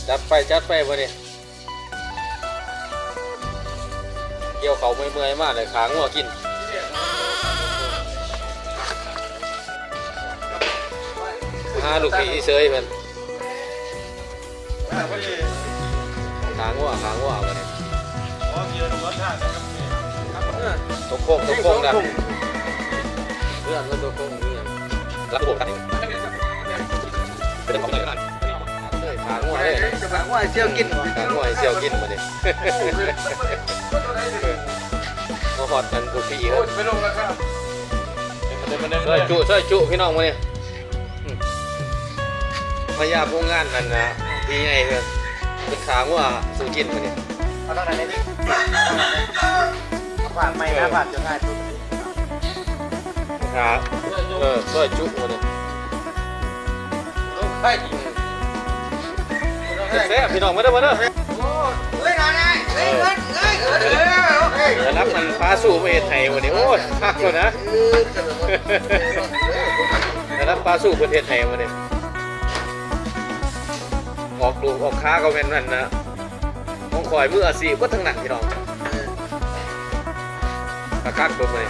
จัดไปบ่เนี่ยเกี่ยวเขาเมื่อยมากเลยขางัวกินลูกพี่เซยมันขางัวบ่เนี่ยตกโค้งนะเรื่องเงินตกโค้งนี่รับผมได้เป็นของไหนกันขางัวเลยขางัวเสี่ยวกินขางัวเสี่ยวกินมาเนี่ยมาหอดกันบุพี่ครับไปลงแล้วครับช่วยจุพี่น้องมาเนี่ยพยาโรงงานนั่นนะพี่ไงเพื่อนเป็นขางัวสู้กินมาเนี่ยเอาตอนไหนนี่ผ่านไม่นะผ่านจะง่ายสุดขาช่วยจุมาเนี่ยแซ่บพี่น้องมาเด้อโอ้ยนายรับมันพาสู่ประเทศไทยวันนี้โอ้ฮักเลยนะรับพาสู่ประเทศไทยวันนี้ออกดูออกค้าก็เป็นนั่นนะมองคอยมืออาชีพก็ทั้งหนักพี่น้องคักตัวเลย